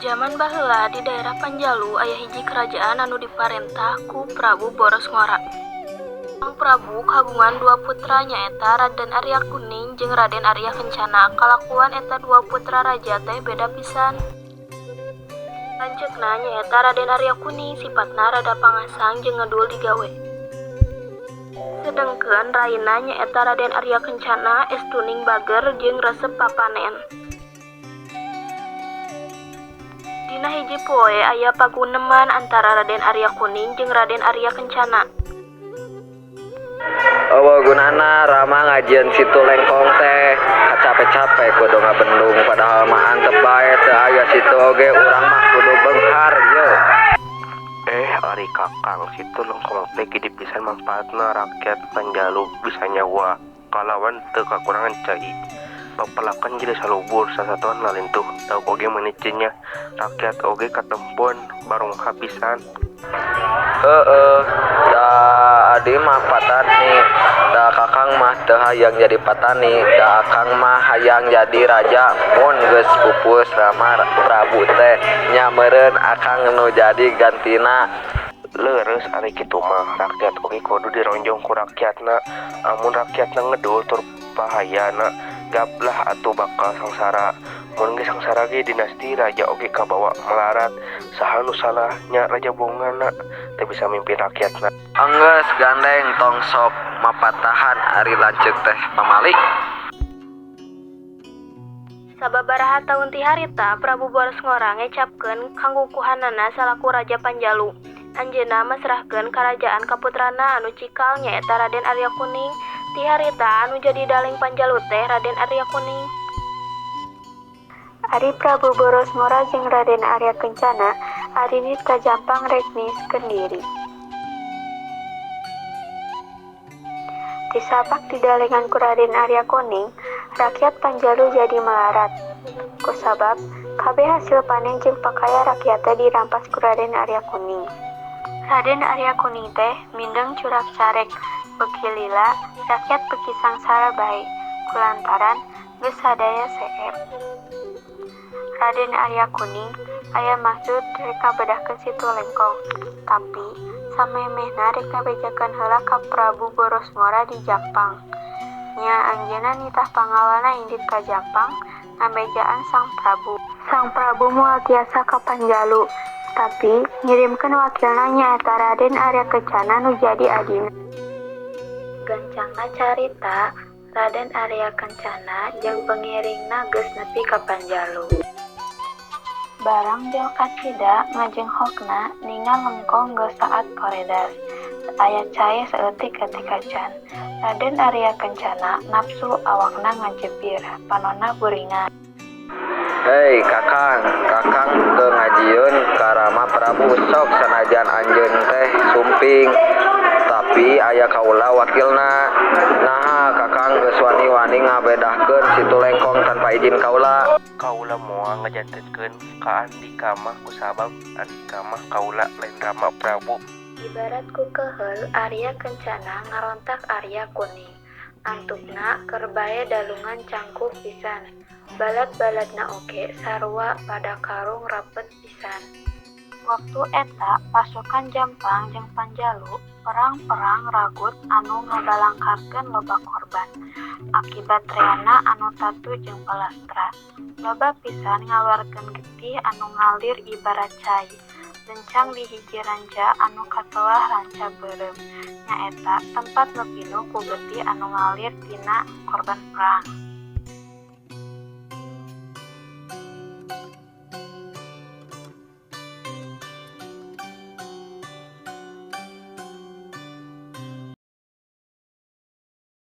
Zaman baheula di daerah Panjalu aya hiji kerajaan anu diparentah ku Prabu Boros Ngora. Sang Prabu kagungan dua putra nyaeta Raden Arya Kuning jeung Raden Arya Kencana. Kalakuan eta dua putra raja teh beda pisan. Lanceukna nyaeta Raden Arya Kuning sipatna rada pangasang jeung ngedul digawe. Sedengkeun raina nyaeta Raden Arya Kencana estuning bager jeung resep papanen. Dina hiji poe aya paguneman antara Raden Arya Kuning jeung Raden Arya Kencana. Gunana Rama ngajieun situ lengkong teh kacape-cape kudu ngabendung padahal mah antep bae teu aya situ oge urang mah kudu beunghar ye. Ari Kakang, situ lengkong teh gede pisan manfaatna rakyat Panjalu bisa nyawa kalawan teu kakurangan cai. Papalakan jadi salubur sasatuan lalintuh daug oge meuniceunnya rakyat oge katempon barung hapisan. Da adi mah patani, da Kakang mah teu hayang jadi patani, da Akang mah hayang jadi raja. Mun geus pupus Rama Prabu teh nya meureun Akang nu jadi gantina. Leres ari kitu mah rakyat oge kudu dironjong ku rakyatna. Amun rakyatna ngedul tur bahayana gablah atuh bakal sangsara. Mun geus sangsara ge dinasti raja oge kabawa melarat. Saha nu salah nya raja bongana teu bisa mimpin rakyatna. Anggeus gandeng tong sok mapatahan ari lanceuk teh pamali. Sababaraha taun ti harita Prabu Boros Ngora ngecapkeun kanggukuhanana salaku Raja Panjalu. Anjeunna masrahkeun karajaan ka putrana anu cikal nyaeta Raden Arya Kuning. Ti harita anu jadi daling Panjalu teh Raden Arya Kuning. Ari Prabu Boros Ngora jeung Raden Arya Kencana arinit ka Jampang rek niiskeun diri. Disapak didalengan ku Raden Arya Kuning, rakyat Panjalu jadi melarat. Kusabab kabeh hasil panen jeung pakaya rakyatna dirampas ku Raden Arya Kuning. Raden Arya Kuning teh mindeng curak carek, beuki lila rakyat beuki sangsara bae kulantaran geus sadaya seep. Raden Arya Kuning aya maksud rek ngabedahkeun situ lengkong, tapi samemehna rek ngabejakeun heula ka Prabu Boros Ngora di Jampang. Nya anjeunna nitah pangalalna indit ka Jampang ngabejaan Sang Prabu. Sang Prabu moal tiasa ka Panjalu, tapi ngirimkeun wakilna nyaeta Raden Arya Kencana nu jadi adina. Gancangna carita Raden Arya Kencana jeung pengiringna geus nepi ka Panjalu. Barang jel kacida ngajenghokna ningal lengkong geus saat koredas. Aya cae saeutik ketika can. Raden Arya Kencana nafsu awakna ngajebir, panonna buringan. Hei Kakang teu ngajieun ka Rama Prabu sok sanajan anjeun teh sumping. Tapi aya kaula wakilna. Naha Kakang geus wani-wani ngabedahkeun situ lengkong tanpa izin kaula. Kaula moal ngajanteskeun ka Andika mah kusabab Andika mah kaula lain Rama Prabu. Ibarat ku keheul Arya Kencana ngarontak Arya Kuning. Antukna keur bae dalungan cangkup pisan. Balat-balatna oge sarua pada karung rapet pisan. Waktu eta pasukan Jampang jeung Panjalu perang-perang ragut anu ngabalangkarkeun loba korban. Akibat reana anu tatu jeung palastra, loba pisan ngaluarkeun getih anu ngalir ibarat cai. Lencang di hiji ranca anu katelah ranca beureum. Nyaeta tempat nepinuh ku getih anu ngalir tina korban perang.